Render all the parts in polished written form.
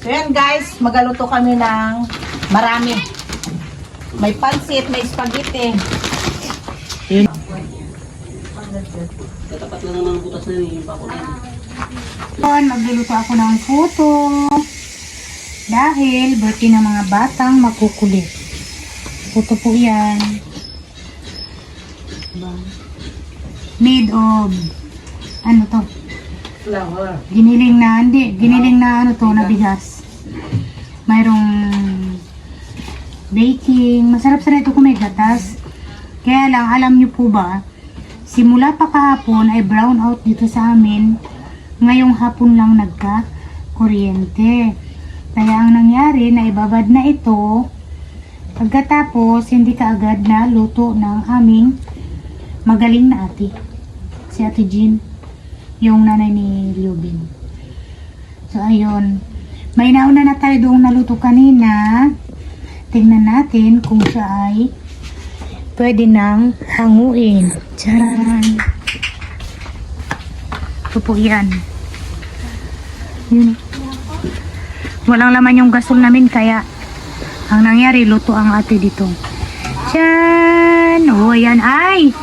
So yan guys, magaluto kami ng marami. May pansit, may spaghetti. Yun. Tapat lang naman ang butas na yun, yung pako na yun. Magluluto ako ng puto. Dahil birthday ng mga batang makukulit. Puto po yan. Made of, ano to? Flour. Giniling na ano to, na bigas. Mayroong baking. Masarap sana ito kung may gatas. Kaya lang, alam nyo po ba, simula pa kahapon ay brown out dito sa amin. Ngayong hapon lang nagka-kuryente. Kaya ang nangyari, naibabad na ito. Pagkatapos, hindi ka agad na luto ng aming magaling na ate. Si Ate Jean, yung nanay ni Liubin. So, ayun. May nauna na tayo doong naluto kanina. Tingnan natin kung siya ay pwede nang hanguin. Charan! Ito po yan. Yun. Walang laman yung gasol namin kaya ang nangyari, luto ang ate dito. Tiyan! O, yan. Ay!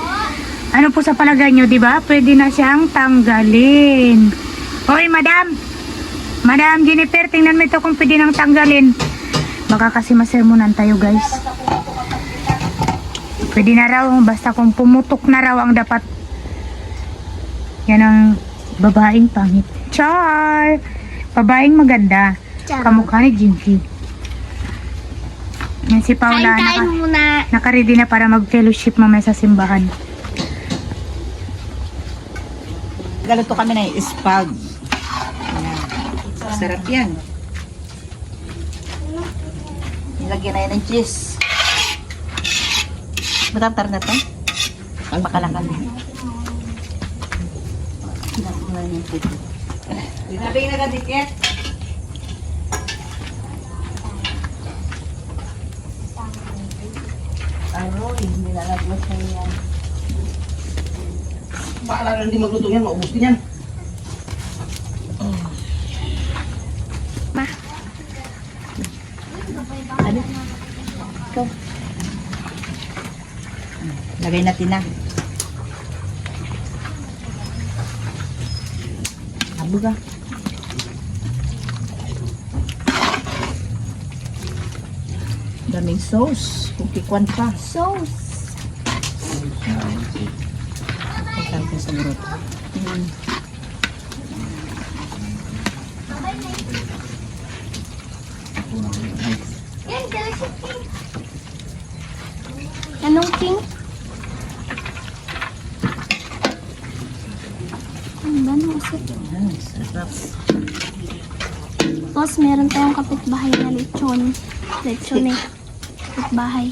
Ano po sa palagay nyo, di ba? Pwede na siyang tanggalin. Hoy, madam! Madam Jennifer, tingnan mo ito kung pwede nang tanggalin. Baka kasi masermonan tayo, guys. Pwede na raw, basta kung pumutok na raw ang dapat. Yan ang babaeng pangit. Char! Babaeng maganda. Kamukha ni Jinky. Yan si Paula, naka-ready na para mag-fellowship mamaya sa simbahan. Galuto kami ng spag. Ayan. Sarap yan. Nilagyan na yan ng cheese. Matatar na to? Pakalakan. Sabi na ka dikit. Aroy, nilalagwas na yan. Paalala hindi magluto yan, maubos din yan. Ano? Ikaw. Lagay natin na. Abuga. Daming sauce. Kung kikwan pa. Sauce. Pagkanta sa burot. Anong king? Ang banong usap. Sarap. Tapos meron tayong kapitbahay na lechon. Lechon eh. Kapitbahay.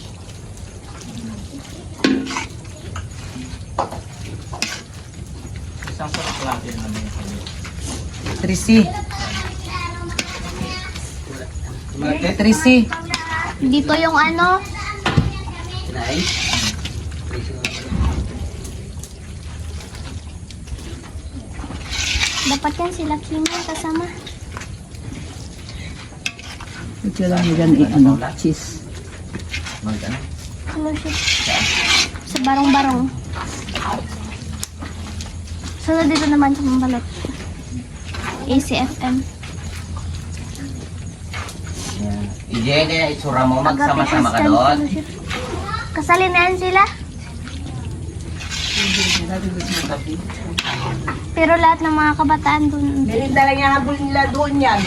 Isang sarap klase naman yung kami. Trisi. Trisi. Dito yung ano, Kinain? dapat yan sila Kimon kasama. Ito lang yan ano, cheese. Magkano? Ano siya? Sa barong-barong. So, dito naman sa Mambalot. ACFM. Ije, kaya itsura mo, magsama-sama ka doon. Kasali na yan sila. Pero lahat ng mga kabataan dun. Merinda lang yung habol nila doon yan.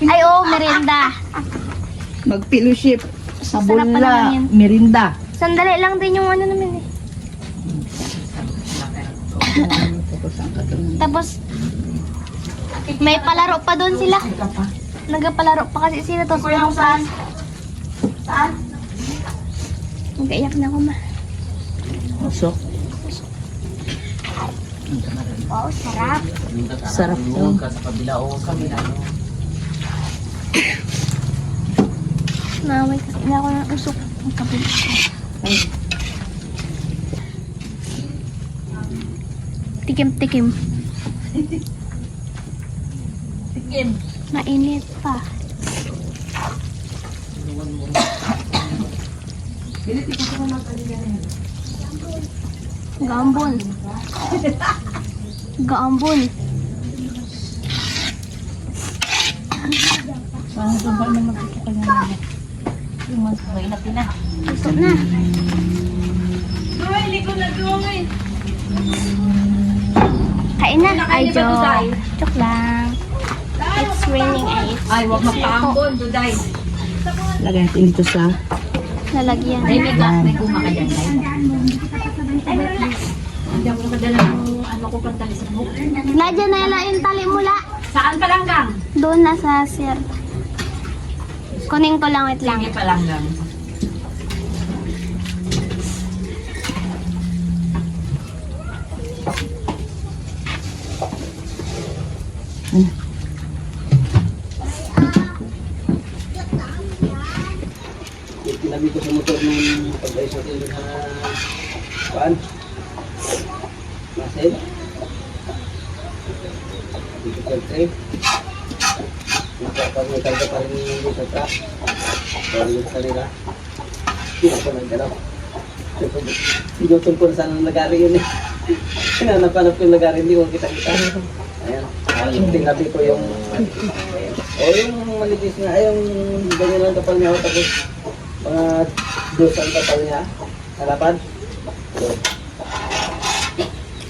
Ay, oo, merienda. Mag-fellowship. Habol Sarap pa nila, naman yun. merinda. Sandali lang din yung ano namin eh. Tapos, may palaro pa doon sila. Nagpalaro pa kasi sila. Tapos meron saan? Saan? Nag-iyak na ako ma. Usok. Wow, sarap. Sarap to. Ka sa kabila o kabila. Naway kasi na ako ng usok. Ang kapit. Tikim-tikim. Tikim. Mainit pa. Gambon. Gambon. Parang sobrang na magtutukan niya naman. Yung mas mainit na. Gusto na. Kain na. Ay, joke. Joke lang. It's raining and it's... Ay, huwag magpaambon, Duday. Lagyan natin dito sa... Lalagyan. Ay, may kuma ka dyan, Day. Hindi ako nakadala ng ano ko pang tali sa buhok. Ladyan na yung tali mula. Saan palanggang? Doon na sa sir. Kunin ko lang, wait lang. Sige palanggang. Sinabi ko sa motor nung pag-ayos natin sa paan. Masin. Dito sa trip. Nakapag-metal ka pa rin dito sa truck. Balik sa nila. Hindi ako nagdalaw. Pinutol ko na sana ng lagari yun eh. Hinanap-hanap ko yung lagari, hindi ko kita-kita. Ayan. Tinabi ko yung... O yung manipis nga, yung ganyan lang kapal niya ako tapos mga dosan kapal niya. Halapan.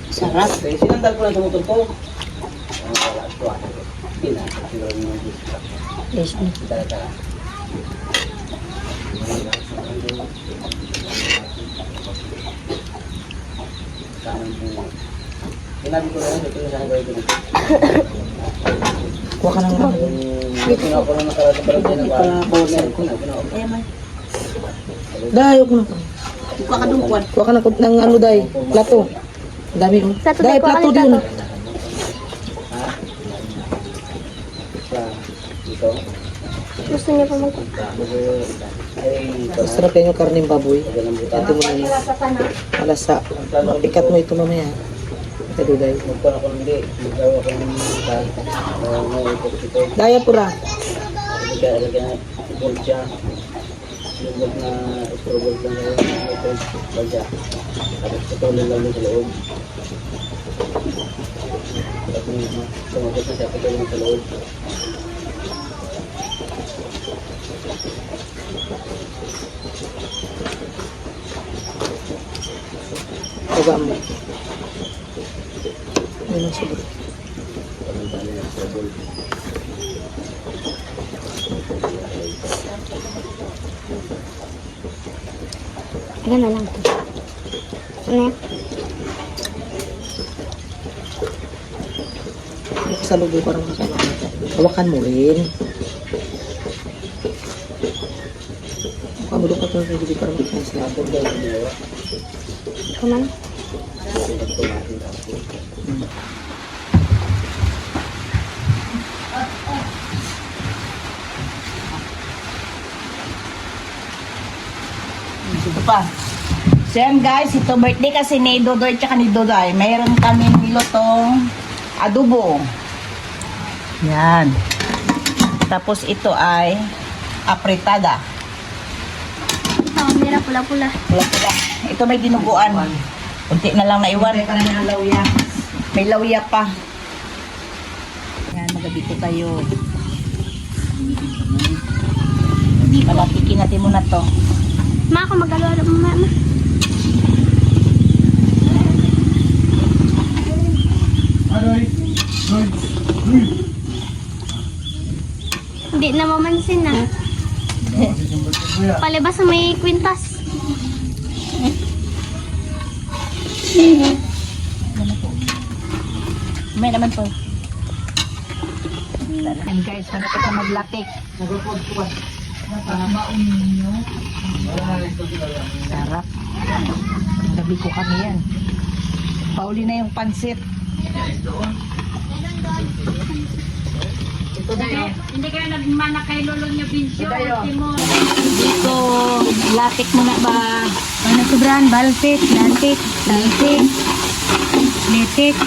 Sarap. Okay, sinandal ko lang sa motor ko. Wala, tuwa. Pinasa, siguro yung mga dispa. Yes, Tara-tara. Sinabi ko lang, ito yung saan gawin ko na. Kuha ka ng bag. Ito na ako na nakarata pa rin na Dayok na. Kuha ka ng kwan. Kuha ka ng ano, day. Plato. Ang dami mo. Plato, Day, day, kuha ka plato ng din. plato. Ito. Gusto niya pa mag... Sarap yan yung karneng baboy. Ito mo na yun. Alasa. Ikat mo ito mamaya. Ito, day. Magpara ko hindi. Magawa ko ng mga ito. Daya pura. Lagyan na bolt siya. Yung bolt na screw bolt lang na ito. Bagya. Tapos patuloy lang sa loob. Tapos sumagot na siya patuloy sa loob. Baba mo. Ayun ang sabot. Ayan na lang. Ano yan? Sa loob parang makakala. Hawakan mo rin. Kamu lupa tuh jadi parang makakala. Kuman? Ito pa. So yan guys, ito birthday kasi ni Dodoy tsaka ni Doday. Mayroon kami nilotong adobo. Yan. Tapos ito ay apritada. Oh, mira, pula-pula. Pula-pula. Ito may dinuguan. Kunti na lang naiwan. May lawya pa. Yan, magabito tayo. Palatikin natin muna to. Ma, ako mag-alwala mo, mama. Hindi na mamansin na. Palibas na may kwintas. May naman po. And guys, malapit na maglatik. Sarap. Gabi ko kami yan. Pauli na yung pansit. Hindi kayo nagmana kay lolo niya Binsyo. Dito, latik mo na ba? Ano sobrahan? Baltik, latik, taltik, letik.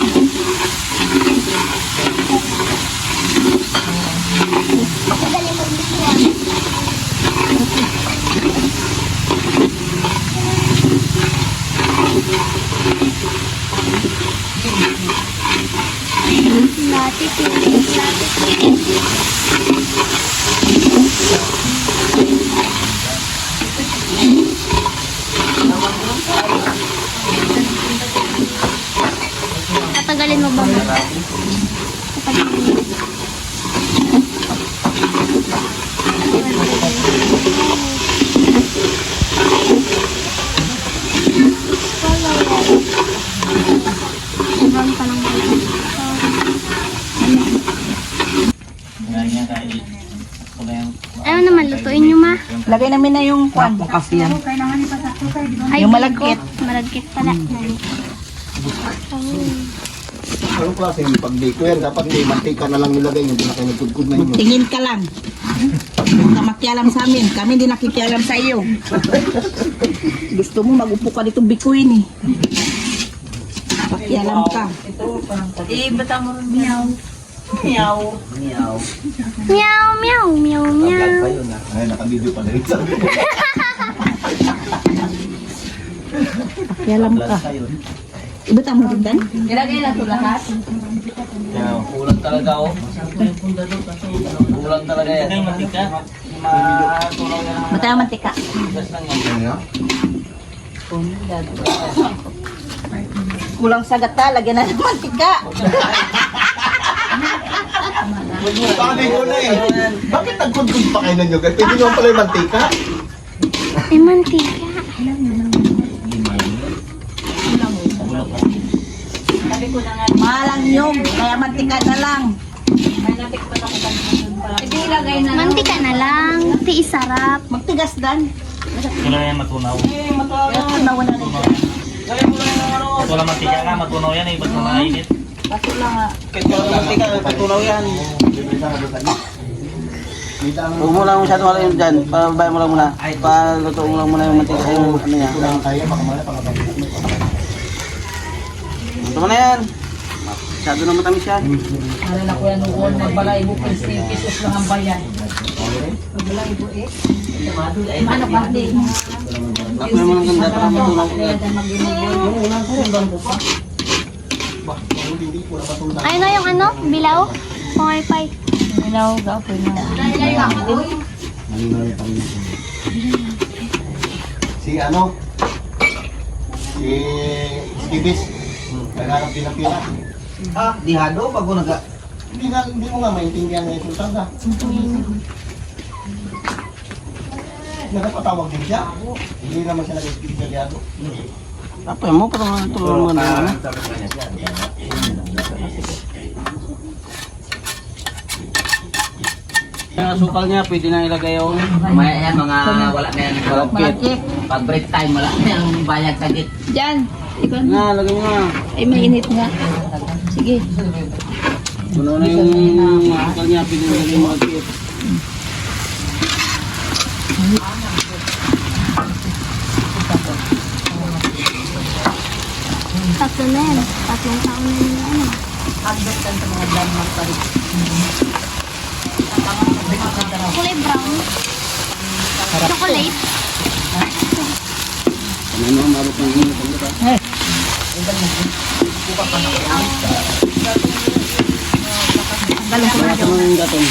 Tatagalin mo ba mo? Sobrang pa lang Ayaw naman, lutuin nyo ma. Lagay namin na yung kwan. Kasi yan. Ay, Yung malagkit. Malagkit pala. Anong klase yung pag-bake ko yan? Dapat may mantika na lang nilagay yung pinaka-nagkudkud na inyo. Tingin ka lang. Huwag ka makialam sa amin. Kami hindi nakikialam sa iyo. Gusto mo mag-upo ka dito bikuin eh. Pakialam ka. Meow. Meow, meow, meow, meow. Pa yun Ay, naka-video pa na rin sabi ko. Pakialam ka. Ibata mo din dan? Kulang talaga oh. Kulang talaga yan. Yung mantika. Matulaw yan. Mata mantika. Gas lang yan. Kulang sa gata, lagyan na ng mantika. Sabi ko na eh. Bakit nagkudkud pa kayo ninyo? Pwede naman pala yung mantika. Ay, mantika. Malang yung, kaya mantika na lang. Mantika na lang. Tiis sarap. Magtigas dan. Wala yan matunaw. Nawa na rin. Wala mantika ka, matunaw yan eh. Ba't mo mainit? Baso lang nga. Kahit walang mantika, patunaw yan. Huwag mo lang masyadong wala yun dyan. Pababay mo lang muna. Paluto mo lang muna yung mantika. Yung ano niya. Ito mo na yan. Masyado na matamis yan. Ano na ko yan noon, magbalay mo, 15 pesos lang ang bayan. Magbalay mo eh. Ano pa din? Ako yung mga ganda para matunaw. Ayun na yung ano? Bilaw? Pang wifi. Minaw, gapoy na. Si ano? Si Skibis. Naghanap din ng pira. Dihado pag naga. Hindi mo nga maintindihan na yung sultan ha. Nagpatawag din siya. Hindi naman siya nag-speak sa diado. Apa mo parang tulungan mo na. Yung asukal niya, pwede na ilagay yung Maya yan, mga wala na yan. malagkit. Pag break time, wala na yung bayad sa git. Diyan. Ikaw. Na, lagay mo na. Ay, mainit nga. Sige. Puno na yung asukal niya, pwede na ilagay yung malagkit. Tatlo na yan. Tatlong taon na yung ano. Kulay brown. Chocolate. Ano mo, mabot ng init ang gata. Mabot ng gatong.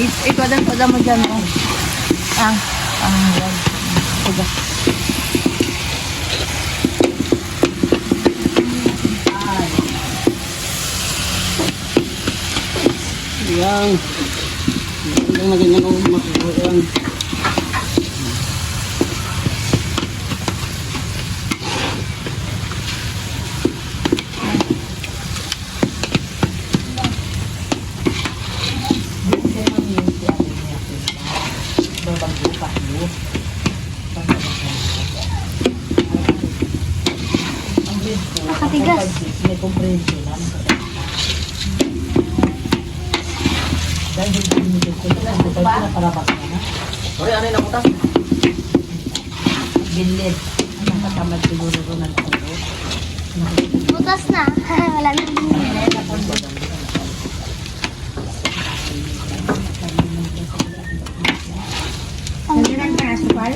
Ikaw dan mo dyan. Oh. Yan. Sige. Yang. Ang na ganyan ang masusukan. Nakatigas. Sorry, ano yung nakutas? Bilid. tamad siguro ko ng tulog. Butas na. Wala na. Nandiyan ka na, Supal?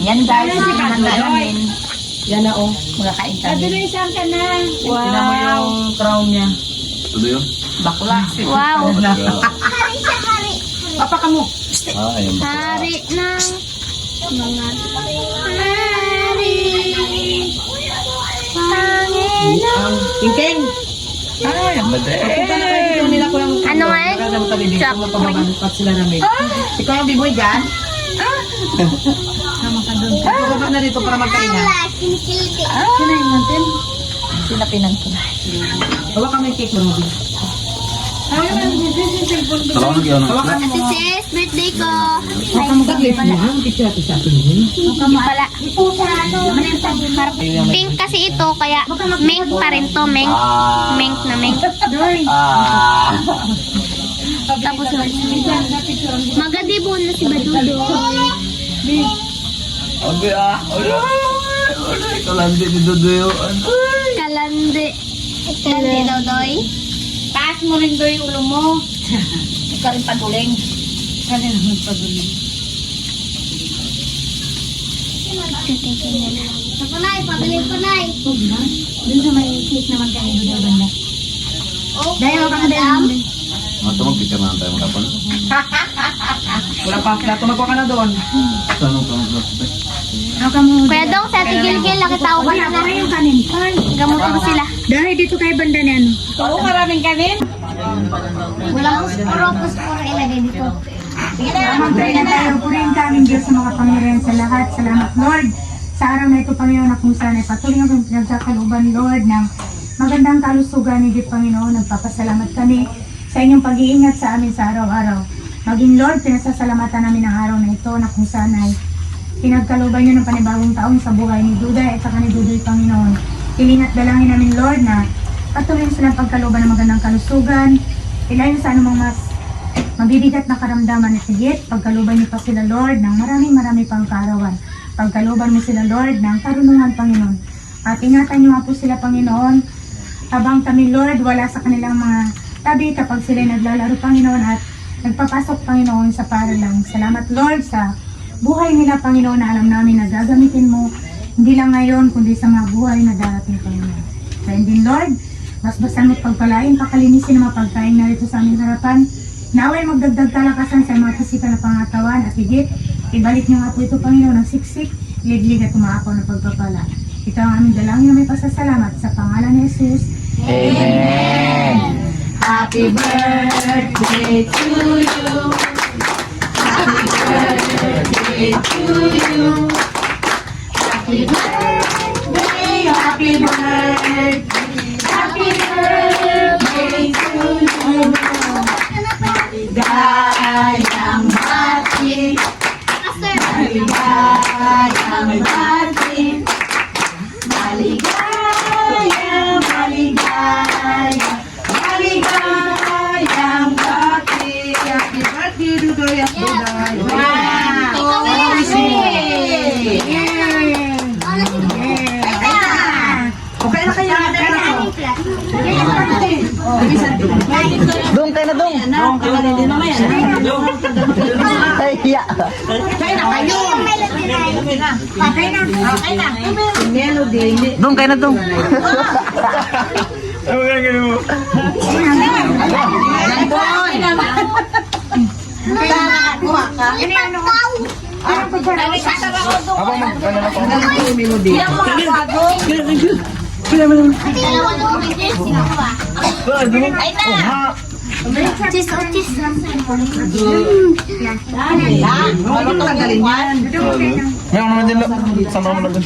Yan guys, ito yung handa namin. Yan na oh. Magkakain kami. Tingnan mo yung crown niya. Ano yun? Bakla. Wow. Hari siya, hari. Papa ka mo. Ayun. Hari ng mga hari. Panginoon. Tingking. Ano nga yun? Chocolate. Sila namin. Ikaw ang biboy dyan? Baba na dito para magkainan. Kinikiliti. Sinapinan ko na. Bawa kami cake mo, Ruby. Kalau lagi ano? Ate Sis, birthday ko. Picture natin sa atin. Hindi pala. Pink kasi ito, kaya mink pa rin to. Mink. Mink na mink. Tapos magadibo na si Badudo. Abi kalau nanti di Dodoy. Kalande. Kalande daw, Doy. Taas mo rin doon yung ulo mo. Ikaw rin paduling. Panay, pabiling panay. Doon sa may cake naman kayo doon yung banda. Dahil ka na dahil. Mata mo picture na tayo kapan? Wala pa. Tumagwa ka na doon. Tanong tanong. Kuya Dong, sa Ate Gilgil, nakita ko Wala na. pa yung kanin. Gamutin ko sila. Dahil dito kayo banda na ano. Oo, maraming kanin. Walang puro ilagay dito. Magkaya tayo po rin kaming Diyos sa mga Panginoon sa lahat. Salamat Lord. Sa araw na ito, Panginoon, na kung saan ay patuloy ng pinagkakaluban, Lord, ng magandang kalusugan ni Panginoon. Nagpapasalamat kami sa inyong pag-iingat sa amin sa araw-araw. Maging Lord, pinasasalamatan namin ang araw na ito na kung saan ay pinagkaluban nyo ng panibagong taong sa buhay ni Duday at saka ni Dudoy, Panginoon. Hiling at dalangin namin, Lord, na patuloy silang pagkaluban ng magandang kalusugan. Ilayo sa anumang mas mabibigat na karamdaman at higit. Pagkaluban niyo pa sila, Lord, ng marami pang kaarawan. Pagkaluban mo sila, Lord, ng karunungan, Panginoon. At ingatan niyo nga po sila, Panginoon, habang kami, Lord, wala sa kanilang mga tabi kapag sila naglalaro, Panginoon, at nagpapasok, Panginoon, sa paralang. Salamat, Lord, sa buhay nila, Panginoon, na alam namin na gagamitin mo, hindi lang ngayon, kundi sa mga buhay na darating, Panginoon. Kaya din, Lord, basbasan mo't pagpalain, pakalinisin na mapagkain na rito sa aming harapan. Naway magdagdag kalakasan sa mga pisikal na pangatawan at higit, ibalik niyo nga po ito, Panginoon, ng siksik, liglig at umaapaw na pagpapala. Ito ang aming dalangin na may pasasalamat sa pangalan ni Jesus. Amen! Happy birthday to you! Happy birthday to you! Happy birthday, happy birthday, happy birthday to you! Maligayang bati, maligayang bati, maligayang, maligayang bati. Happy birthday, Dudoy at Duday. Wow! Okay na kayo. Doon kayo na doon. Ay, iya. Okay na kayo. Okay na. Okay na. Doon kayo na doon. Cheese o cheese lang sa Ano ito galing yan? Yang naman din lang. Sama mo na dun.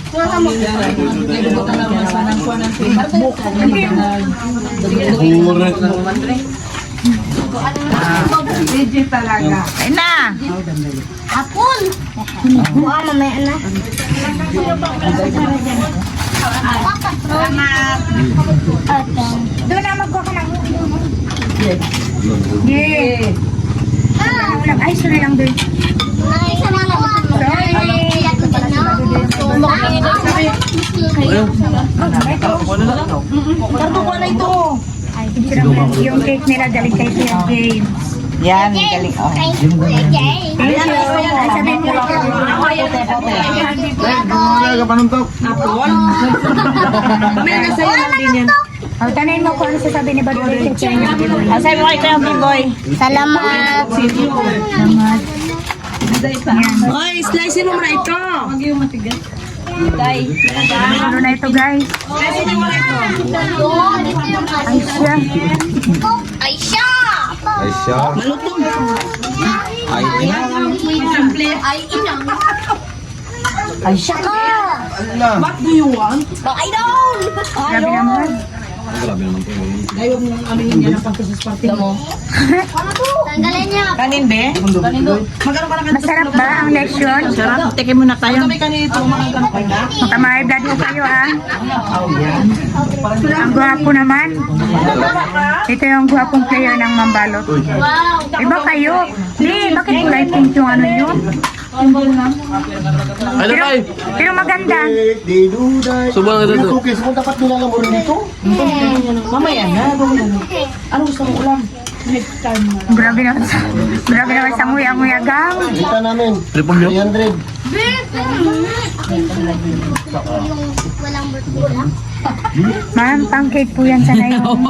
Kain na. Apple! Buka mamaya na. Doon na magkuha ka ng yeah. Ay, sorry lang doon. Karto ko na ito. Yung cake nila galing kay Kuya James. Yan, galing. Oh. Thank you. Ay, sabihin mo ito. May nasa'yo lang din yan. Oh, tanayin mo kung ano sasabi ni Badoy kay Kuya James. Asay mo kay Kuya B-Boy. Salamat! Salamat. Yan. Oy, slice mo muna ito. Ano na ito, guys? Ay, siya. Ay, siya! Malutong. Ay, siya ka! What do you want? I don't! Grabe naman. Ayaw mo ano yun yan ang pagkasis party mo. Tanggalin niya! Kanin be? Magkano ka na Masarap ba ang leksyon? Sarap. Tikim muna tayo. Kami kanito. Magkano ka na? Tama, blood ko kayo, ah. Ang gwapo naman. Ito yung gwapong player ng Mambalot. Wow! Iba kayo. Bakit kulay pink yung ano yun? Pero maganda. Subang ito. Cookies mo dapat nilalang mo rin dito. Mamaya na. Ano gusto mo ulam? Grabe naman sa nguya-nguyagang. Kita namin. 300. Walang birthday lang. Ma'am, pancake po yan sana yung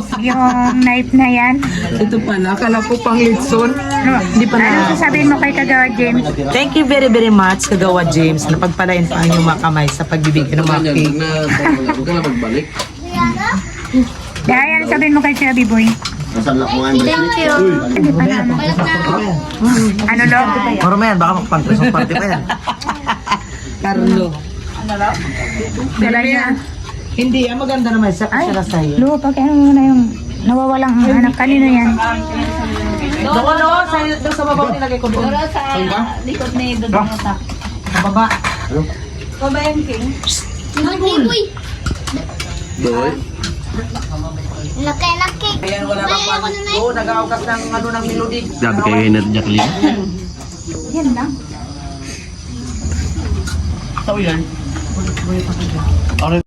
knife na yan. Ito pala, akala ko pang litson. Hindi pa Ano sasabihin mo kay Kagawa James? Thank you very very much, Kagawa James, na pagpalain pa ang inyong mga kamay sa pagbibigay ng mga cake. Dahil ano sabihin mo kay Kuya B-Boy? Nasaan lang ko nga yung Thank you! Hindi pa na. Balat na ako. Ano lo? Maromayan, baka magpang-Christmas party pa yan. Carlo. Dala niya. Hindi, maganda naman. Saka Ay, siya na sa'yo. Lo, pag ano mo na yung nawawalang anak, kanino yan? Doon, doon sa babaw nilagay ko doon. Likod ni Dodota. Sa baba. Uy! Laki-laki! Ayan, wala kang Ay, ako na na Oo, nag-aukas ng ano ng melody. Grabe kayo Henry Jacqueline. Yan lang. Tao yan.